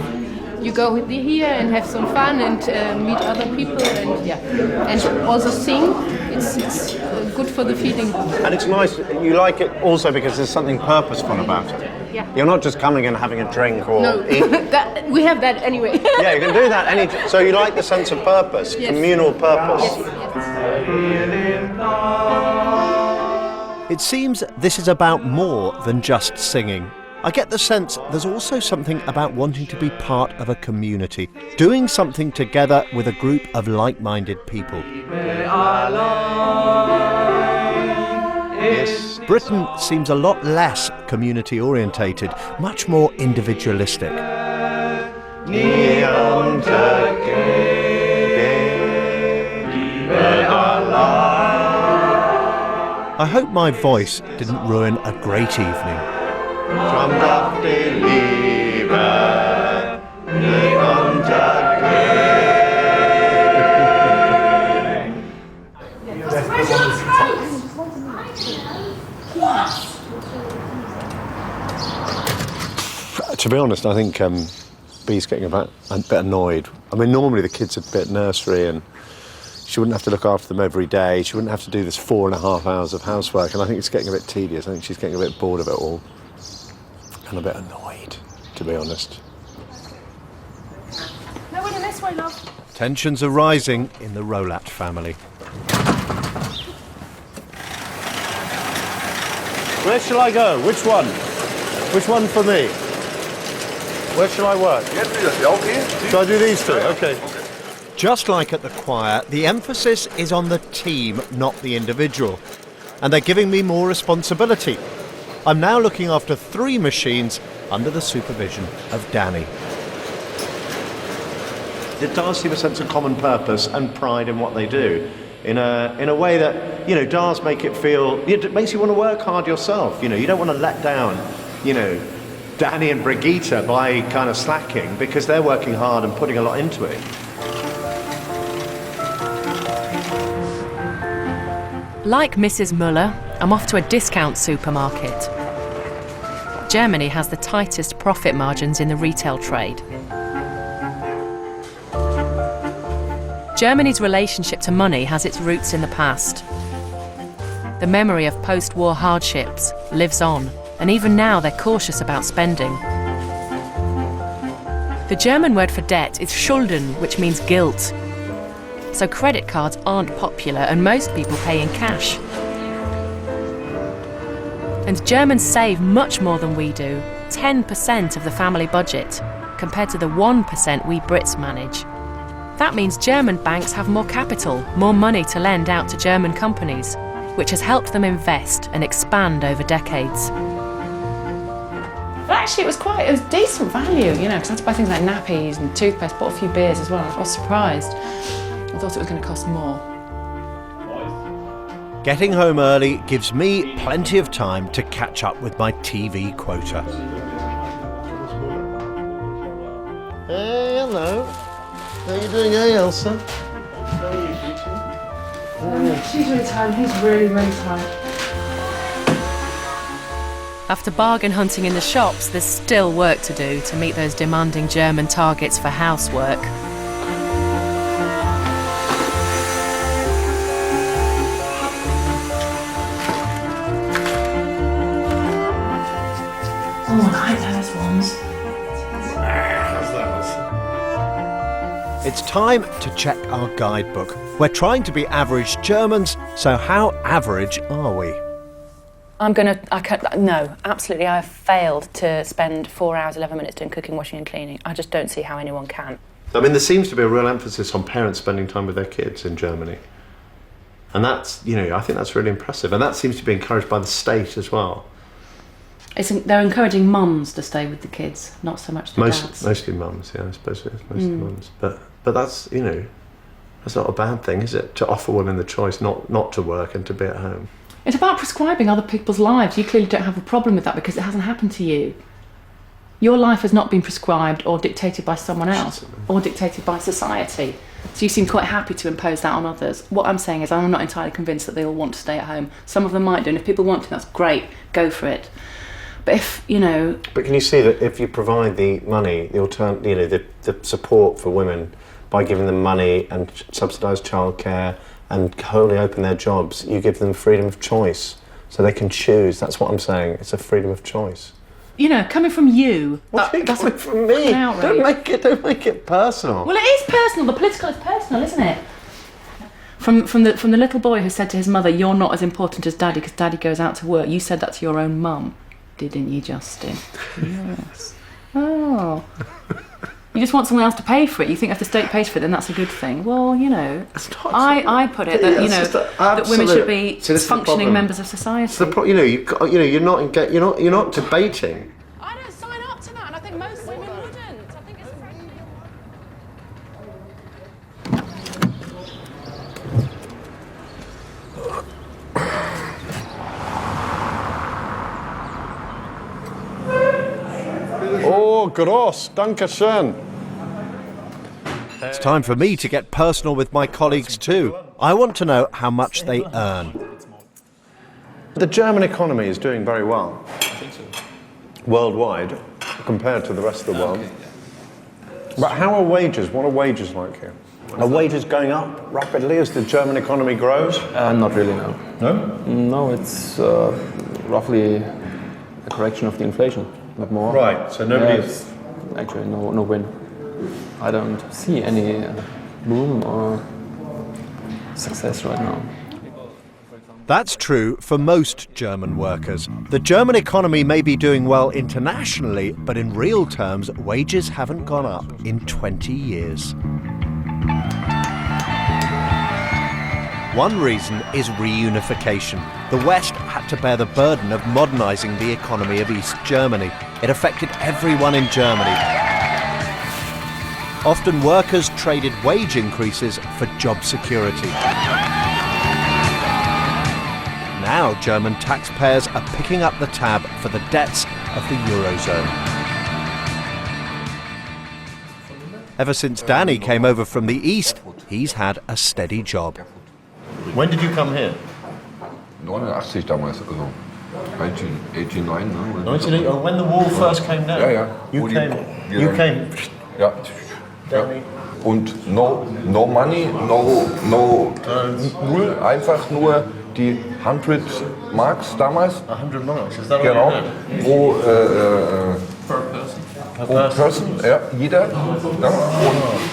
You go here and have some fun and meet other people and also sing. It's good for the feeling. And it's nice, you like it also because there's something purposeful about it. Yeah. You're not just coming and having a drink or eat. We have that anyway. Yeah, you can do that. So you like the sense of purpose, yes. Communal purpose. Yes. It seems this is about more than just singing. I get the sense there's also something about wanting to be part of a community, doing something together with a group of like-minded people. Yes. Britain seems a lot less community-orientated, much more individualistic. I hope my voice didn't ruin a great evening. To be honest, I think Bee's getting a bit annoyed. I mean, normally the kids are a bit nursery and she wouldn't have to look after them every day. She wouldn't have to do this 4.5 hours of housework, and I think it's getting a bit tedious. I think she's getting a bit bored of it all. And a bit annoyed, to be honest. No, we're this way, love. Tensions are rising in the Rolat family. Where shall I go? Which one? Which one for me? Where shall I work? Shall I do these two? Okay. Just like at the choir, the emphasis is on the team, not the individual. And they're giving me more responsibility. I'm now looking after 3 machines under the supervision of Danny. It does seem a sense of common purpose and pride in what they do. In a way that, does make it feel, it makes you want to work hard yourself. You don't want to let down, Danny and Brigitte by kind of slacking, because they're working hard and putting a lot into it. Like Mrs. Muller, I'm off to a discount supermarket. Germany has the tightest profit margins in the retail trade. Germany's relationship to money has its roots in the past. The memory of post-war hardships lives on, and even now they're cautious about spending. The German word for debt is Schulden, which means guilt. So credit cards aren't popular and most people pay in cash. And Germans save much more than we do, 10% of the family budget, compared to the 1% we Brits manage. That means German banks have more capital, more money to lend out to German companies, which has helped them invest and expand over decades. But actually it was decent value, because I had to buy things like nappies and toothpaste, bought a few beers as well. I was surprised. I thought it was going to cost more. Getting home early gives me plenty of time to catch up with my TV quota. Hey, hello. How are you doing, Elsa? How are you, She's really tired. He's really, really tired. After bargain hunting in the shops, there's still work to do to meet those demanding German targets for housework. Oh, I like those ones. It's time to check our guidebook. We're trying to be average Germans, so how average are we? No, absolutely. I have failed to spend 4 hours, 11 minutes doing cooking, washing and cleaning. I just don't see how anyone can. I mean, there seems to be a real emphasis on parents spending time with their kids in Germany. And that's, I think that's really impressive. And that seems to be encouraged by the state as well. They're encouraging mums to stay with the kids, not so much the dads. Mostly mums, yeah, I suppose it is mostly mums. But that's, that's not a bad thing, is it? To offer women the choice not to work and to be at home. It's about prescribing other people's lives. You clearly don't have a problem with that because it hasn't happened to you. Your life has not been prescribed or dictated by someone else or dictated by society. So you seem quite happy to impose that on others. What I'm saying is I'm not entirely convinced that they all want to stay at home. Some of them might do, and if people want to, that's great, go for it. But if, But can you see that if you provide the money, the support for women by giving them money and subsidised childcare and wholly open their jobs, you give them freedom of choice so they can choose. That's what I'm saying. It's a freedom of choice. Coming from you, that's coming from me. Don't make it personal. Well, it is personal. The political is personal, isn't it? From the little boy who said to his mother, "You're not as important as Daddy because Daddy goes out to work." You said that to your own mum, didn't you, Justin? Yes. Oh. You just want someone else to pay for it. You think if the state pays for it, then that's a good thing. Well, I put it that that women should be functioning members of society. You're not debating. I don't sign up to that, and I think most women wouldn't. I think it's. Oh, gross. Danke schön. It's time for me to get personal with my colleagues too. I want to know how much they earn. The German economy is doing very well. I think so. Worldwide, compared to the rest of the world. But how are wages? What are wages like here? Are wages going up rapidly as the German economy grows? Not really, no. No? No, it's roughly a correction of the inflation, not more. Right, so nobody's... Actually, no win. I don't see any boom or success right now. That's true for most German workers. The German economy may be doing well internationally, but in real terms, wages haven't gone up in 20 years. One reason is reunification. The West had to bear the burden of modernising the economy of East Germany. It affected everyone in Germany. Often workers traded wage increases for job security. Now German taxpayers are picking up the tab for the debts of the Eurozone. Ever since Danny came over from the East, he's had a steady job. When did you come here? 89 damals, also 1989. Ne? 1989, when the wall first came down? Ja, ja. You came. Ja. Ja. Und no money, no einfach nur die 100 Marks damals. 100 Marks, ist das genau, pro per person, ja, jeder. Ja,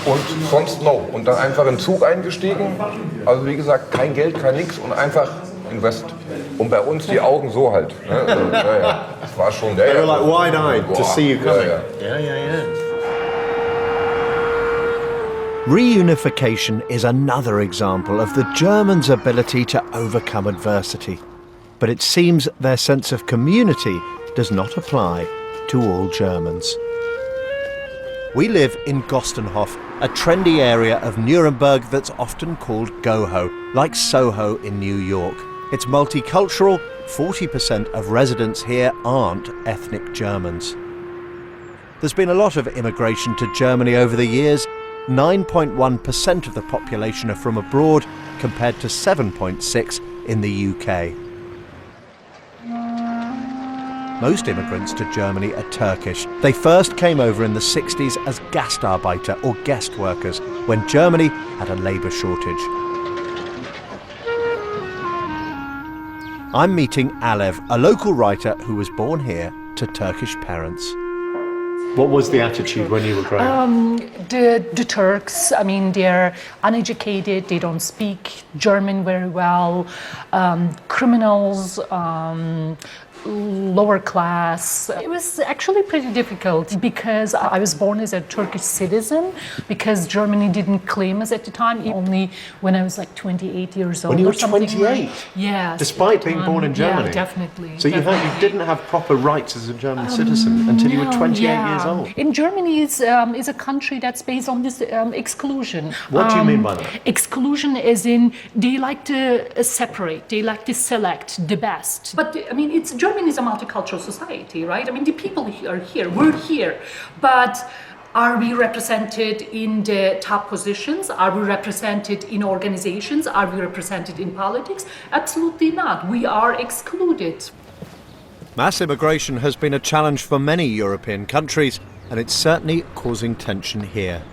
und sonst no. Und dann einfach in den Zug eingestiegen. Also wie gesagt, kein Geld, kein nix und einfach Invest. Und bei uns die Augen so halt. Ne? Also, ja. Das war schon der. They were like wide-eyed to see you coming. Yeah. Reunification is another example of the Germans' ability to overcome adversity. But it seems their sense of community does not apply to all Germans. We live in Gostenhof, a trendy area of Nuremberg that's often called Goho, like Soho in New York. It's multicultural, 40% of residents here aren't ethnic Germans. There's been a lot of immigration to Germany over the years. 9.1% of the population are from abroad, compared to 7.6% in the UK. Most immigrants to Germany are Turkish. They first came over in the 60s as Gastarbeiter, or guest workers, when Germany had a labour shortage. I'm meeting Alev, a local writer who was born here to Turkish parents. What was the attitude when you were growing up? The Turks, I mean, they're uneducated, they don't speak German very well, criminals, lower class. It was actually pretty difficult because I was born as a Turkish citizen, because Germany didn't claim us at the time, only when I was like 28 years old. When you were or something. 28? Yeah. Despite being born in Germany? Yeah, definitely. So you didn't have proper rights as a German citizen until you were 28 years old? In Germany is a country that's based on this exclusion. What do you mean by that? Exclusion as in they like to separate, they like to select the best. But I mean, Germany is a multicultural society, right? I mean, the people are here, we're here, but are we represented in the top positions? Are we represented in organizations? Are we represented in politics? Absolutely not. We are excluded. Mass immigration has been a challenge for many European countries, and it's certainly causing tension here.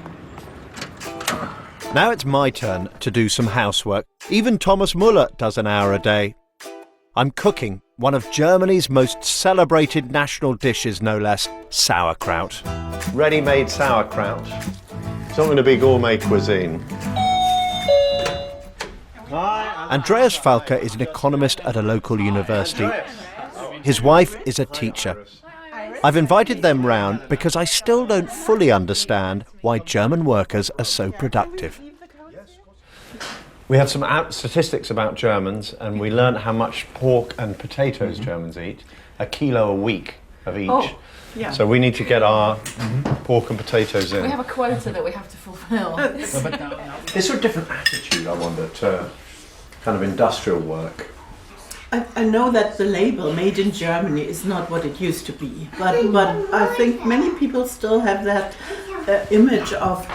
Now it's my turn to do some housework. Even Thomas Müller does an hour a day. I'm cooking one of Germany's most celebrated national dishes, no less, sauerkraut. Ready-made sauerkraut. It's not going to be gourmet cuisine. Andreas Falke is an economist at a local university. His wife is a teacher. I've invited them round because I still don't fully understand why German workers are so productive. We have some statistics about Germans, and we learned how much pork and potatoes Germans eat, 1 kilo a week of each. Oh, yeah. So we need to get our pork and potatoes in. We have a quota that we have to fulfill. Is there a different attitude, I wonder, to kind of industrial work? I know that the label "Made in Germany" is not what it used to be, but I think many people still have that image of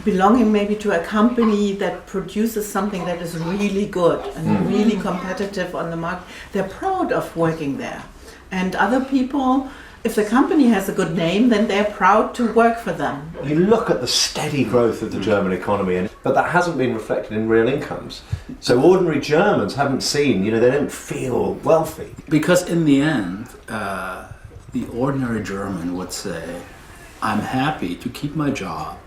belonging maybe to a company that produces something that is really good and really competitive on the market. They're proud of working there. And other people, if the company has a good name, then they're proud to work for them. You look at the steady growth of the German economy, but that hasn't been reflected in real incomes. So ordinary Germans haven't seen, they don't feel wealthy. Because in the end, the ordinary German would say, I'm happy to keep my job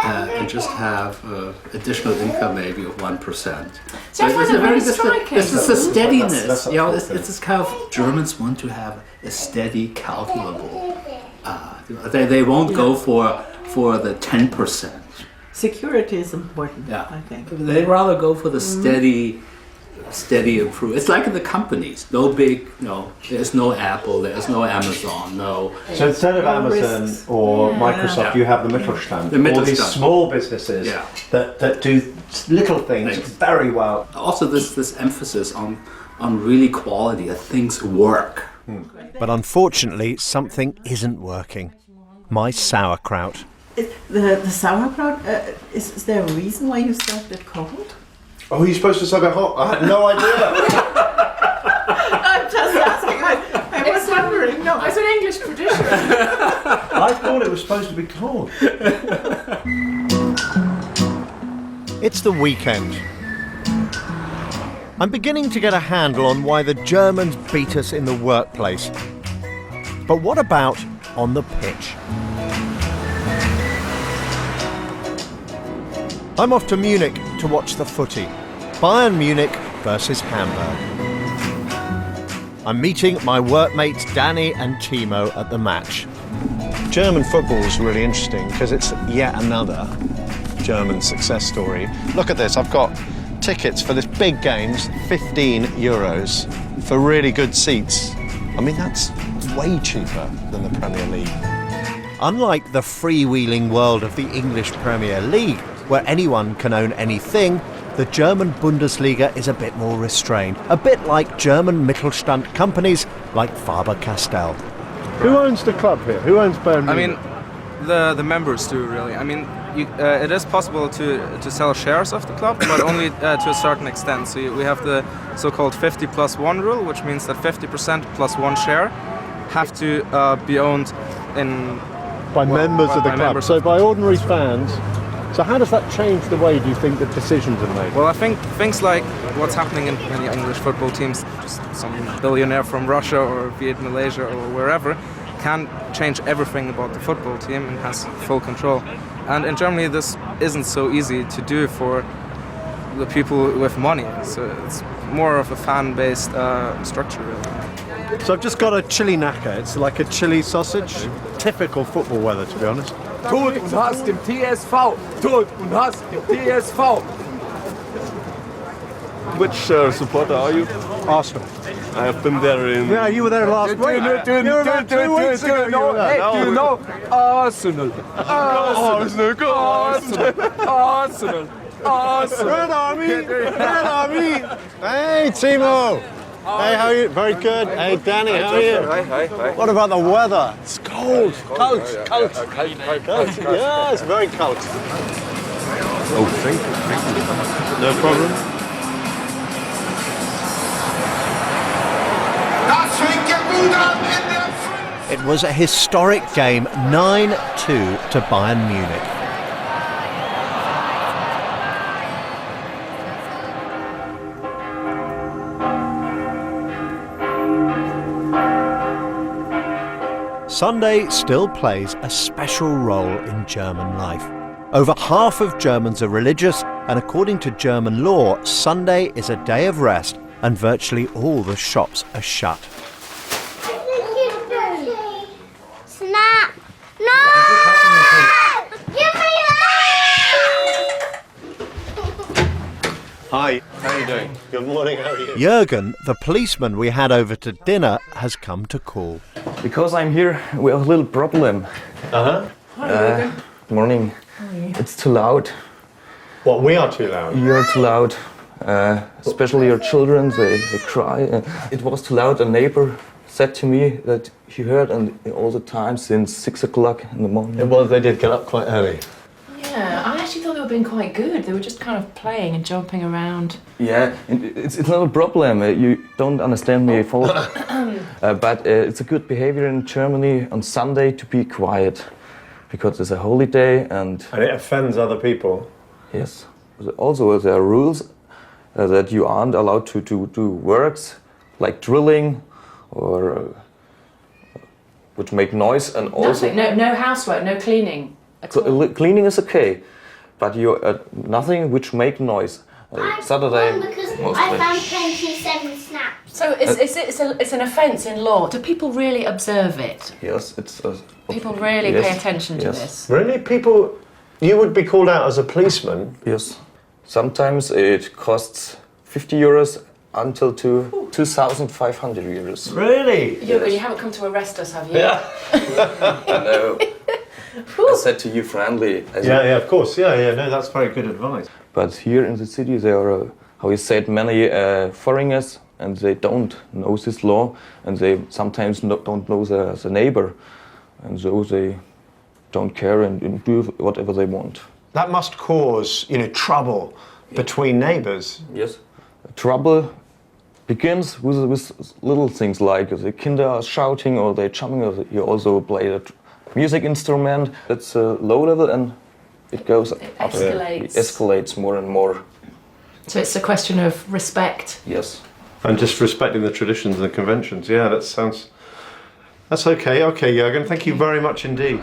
and just have additional income maybe of 1%. So it's a very striking. This is a steadiness. It's this kind of Germans want to have a steady, calculable. They won't go for the 10%. Security is important. Yeah, I think they rather go for the steady improve. It's like in the companies. There's no Apple, there's no Amazon, no. So instead of Amazon or Microsoft, you have the Mittelstand. All these small businesses that do little things very well. Also this emphasis on really quality, that things work. But unfortunately, something isn't working. My sauerkraut. The sauerkraut, is there a reason why you served it cold? Oh, you're supposed to serve it hot? I had no idea. I'm just asking. I was wondering. No, it's an English tradition. I thought it was supposed to be cold. It's the weekend. I'm beginning to get a handle on why the Germans beat us in the workplace. But what about on the pitch? I'm off to Munich to watch the footy. Bayern Munich versus Hamburg. I'm meeting my workmates Danny and Timo at the match. German football is really interesting because it's yet another German success story. Look at this, I've got tickets for this big games, 15 euros for really good seats. I mean, that's way cheaper than the Premier League. Unlike the freewheeling world of the English Premier League, where anyone can own anything, the German Bundesliga is a bit more restrained, a bit like German Mittelstand companies like Faber-Castell. Who owns the club here? Who owns Bayern Munich? I mean, the members do, really. I mean, it is possible to sell shares of the club, but only to a certain extent. So we have the so-called 50+1 rule, which means that 50% plus one share have to be owned by members of the club. So by ordinary fans. So how does that change the way, do you think, that decisions are made? Well, I think things like what's happening in many English football teams, just some billionaire from Russia or Vietnam, Malaysia or wherever, can change everything about the football team and has full control. And in Germany, this isn't so easy to do for the people with money. So it's more of a fan-based structure, really. So I've just got a chili knacker. It's like a chili sausage. Typical football weather, to be honest. Tod und Hass dem TSV! Tod und Hass dem TSV! Which supporter are you? Arsenal. I have been there in... Yeah, you were there last week. Do you know Arsenal? Arsenal! Arsenal! Arsenal! Red Army! Red Army! Hey, Timo! Hey, how are you? Very good. Hey, Danny, how are you? Hi. What about the weather? It's cold. Cold. Yeah, it's very cold. Oh, thank you. No problem. It was a historic game, 9-2 to Bayern Munich. Sunday still plays a special role in German life. Over half of Germans are religious, and according to German law, Sunday is a day of rest and virtually all the shops are shut. Snap! No! Give me that! Hi, how are you doing? Good morning, how are you? Jürgen, the policeman we had over to dinner, has come to call. Because I'm here, we have a little problem. Hi, Jürgen. Morning. How are you? It's too loud. What, we are too loud? You're too loud. Especially your children, they cry. It was too loud. A neighbor said to me that he heard and all the time since 6 o'clock in the morning. It was, they did get up quite early. Yeah, I actually thought they were being quite good. They were just kind of playing and jumping around. Yeah, it's not a problem. You don't understand me fully. But it's a good behavior in Germany on Sunday to be quiet. Because it's a holy day and it offends other people. Yes. Also, there are rules that you aren't allowed to do works like drilling or which make noise and also... Nothing, no housework, no cleaning. Cleaning is okay, but you nothing which make noise. Saturday... I found 27 snaps. So it's an offence in law. Do people really observe it? Yes, it's... People really pay attention to this? Really? People... You would be called out as a policeman? Yes. Sometimes it costs 50 euros until 2,500 euros. Really? Jürgen, you haven't come to arrest us, have you? Yeah. No. I said to you friendly. Yeah, of course. Yeah, no, that's very good advice. But here in the city there are, how you said, many foreigners and they don't know this law and they sometimes don't know the neighbor and so they don't care and do whatever they want. That must cause, trouble between neighbours. Yes. Trouble begins with little things like the kinder are shouting or they're jumping or you also play a music instrument. It's low level and it goes up. It escalates more and more. So it's a question of respect. Yes. And just respecting the traditions and the conventions. Yeah, that's okay. Okay, Jürgen, thank you very much indeed.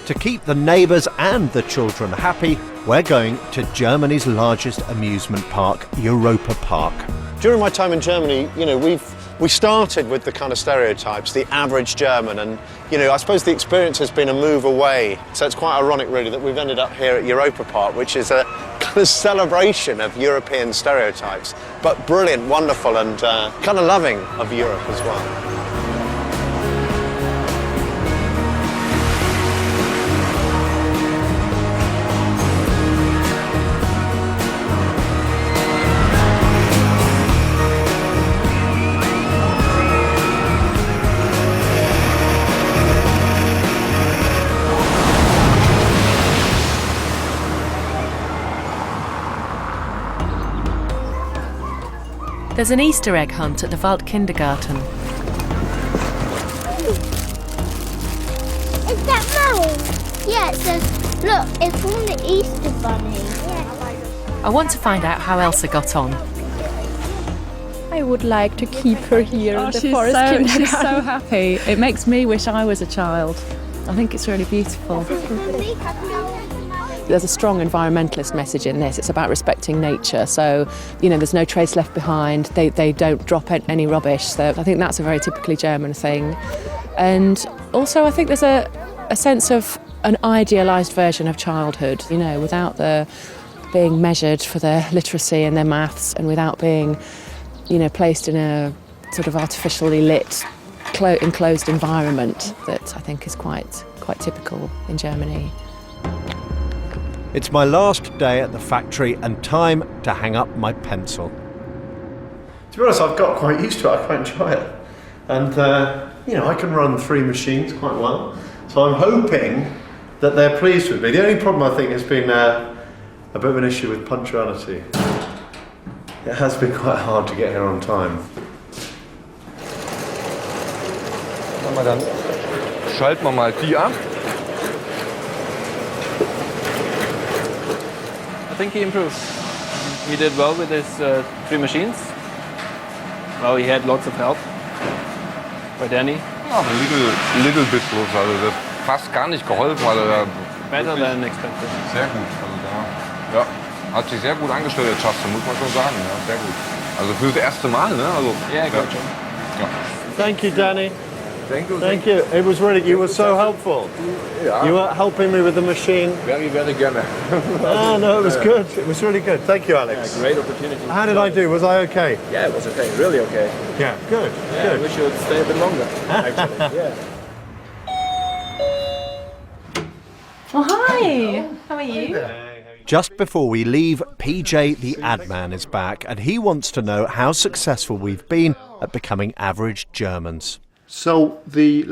To keep the neighbours and the children happy, we're going to Germany's largest amusement park, Europa Park. During my time in Germany, we started with the kind of stereotypes, the average German, and I suppose the experience has been a move away. So it's quite ironic, really, that we've ended up here at Europa Park, which is a kind of celebration of European stereotypes, but brilliant, wonderful, and kind of loving of Europe as well. There's an Easter egg hunt at the Waldkindergarten. Is that mine? Yeah, it says, look, it's from the Easter Bunny. I want to find out how Elsa got on. I would like to keep her here in the she's forest so, kindergarten. she's so happy. It makes me wish I was a child. I think it's really beautiful. There's a strong environmentalist message in this. It's about respecting nature. So, there's no trace left behind. They don't drop any rubbish. So I think that's a very typically German thing. And also I think there's a sense of an idealised version of childhood, without being measured for their literacy and their maths, and without being, placed in a sort of artificially lit, enclosed environment that I think is quite typical in Germany. It's my last day at the factory and time to hang up my pencil. To be honest, I've got quite used to it. I quite enjoy it. And, I can run 3 machines quite well. So I'm hoping that they're pleased with me. The only problem I think has been a bit of an issue with punctuality. It has been quite hard to get here on time. Dann schalten wir mal die ab. I think he improved. He did well with his 3 machines. Well, he had lots of help by Danny. Ja, little bit bloß, also das fast gar nicht geholfen. Also Better than expected. Sehr gut. Also hat sich sehr gut angestellt, der Justin, muss man schon sagen. Ja, sehr gut. Also für das erste Mal, ne? Also, yeah, good job. Ja. Thank you, Danny. Thank you. Thank you. It was really, you were so helpful. Ja. You were helping me with the machine. Very gerne. No, it was good. It was really good. Thank you, Alex. Yeah, great opportunity. How did I do? Was I okay? Yeah, it was okay. Really okay. Yeah, good. Yeah, good. we should stay a bit longer, actually. Yeah. Oh, hi. How are you? Just before we leave, PJ the ad man is back and he wants to know how successful we've been at becoming average Germans. So the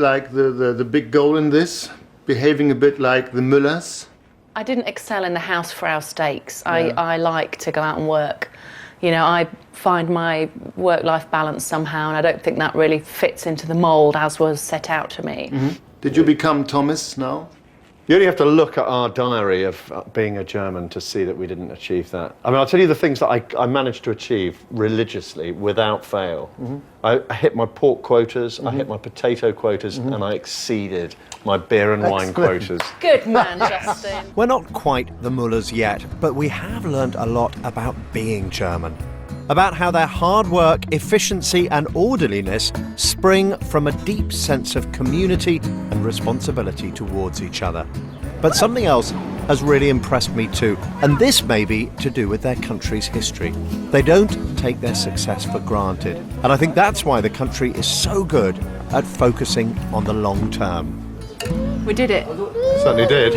big goal in this, behaving a bit like the Müllers. I didn't excel in the Hausfrau stakes. I like to go out and work. I find my work-life balance somehow, and I don't think that really fits into the mould as was set out to me. Mm-hmm. Did you become Thomas now? You only have to look at our diary of being a German to see that we didn't achieve that. I mean, I'll tell you the things that I managed to achieve religiously without fail. Mm-hmm. I hit my pork quotas, I hit my potato quotas, and I exceeded my beer and wine quotas. Good man, Justin. We're not quite the Müllers yet, but we have learned a lot about being German. About how their hard work, efficiency and orderliness spring from a deep sense of community and responsibility towards each other. But something else has really impressed me too, and this may be to do with their country's history. They don't take their success for granted, and I think that's why the country is so good at focusing on the long term. We did it. Certainly did.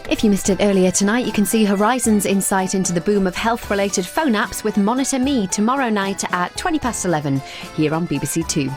If you missed it earlier tonight, you can see Horizon's insight into the boom of health-related phone apps with Monitor Me tomorrow night at 11:20 here on BBC Two.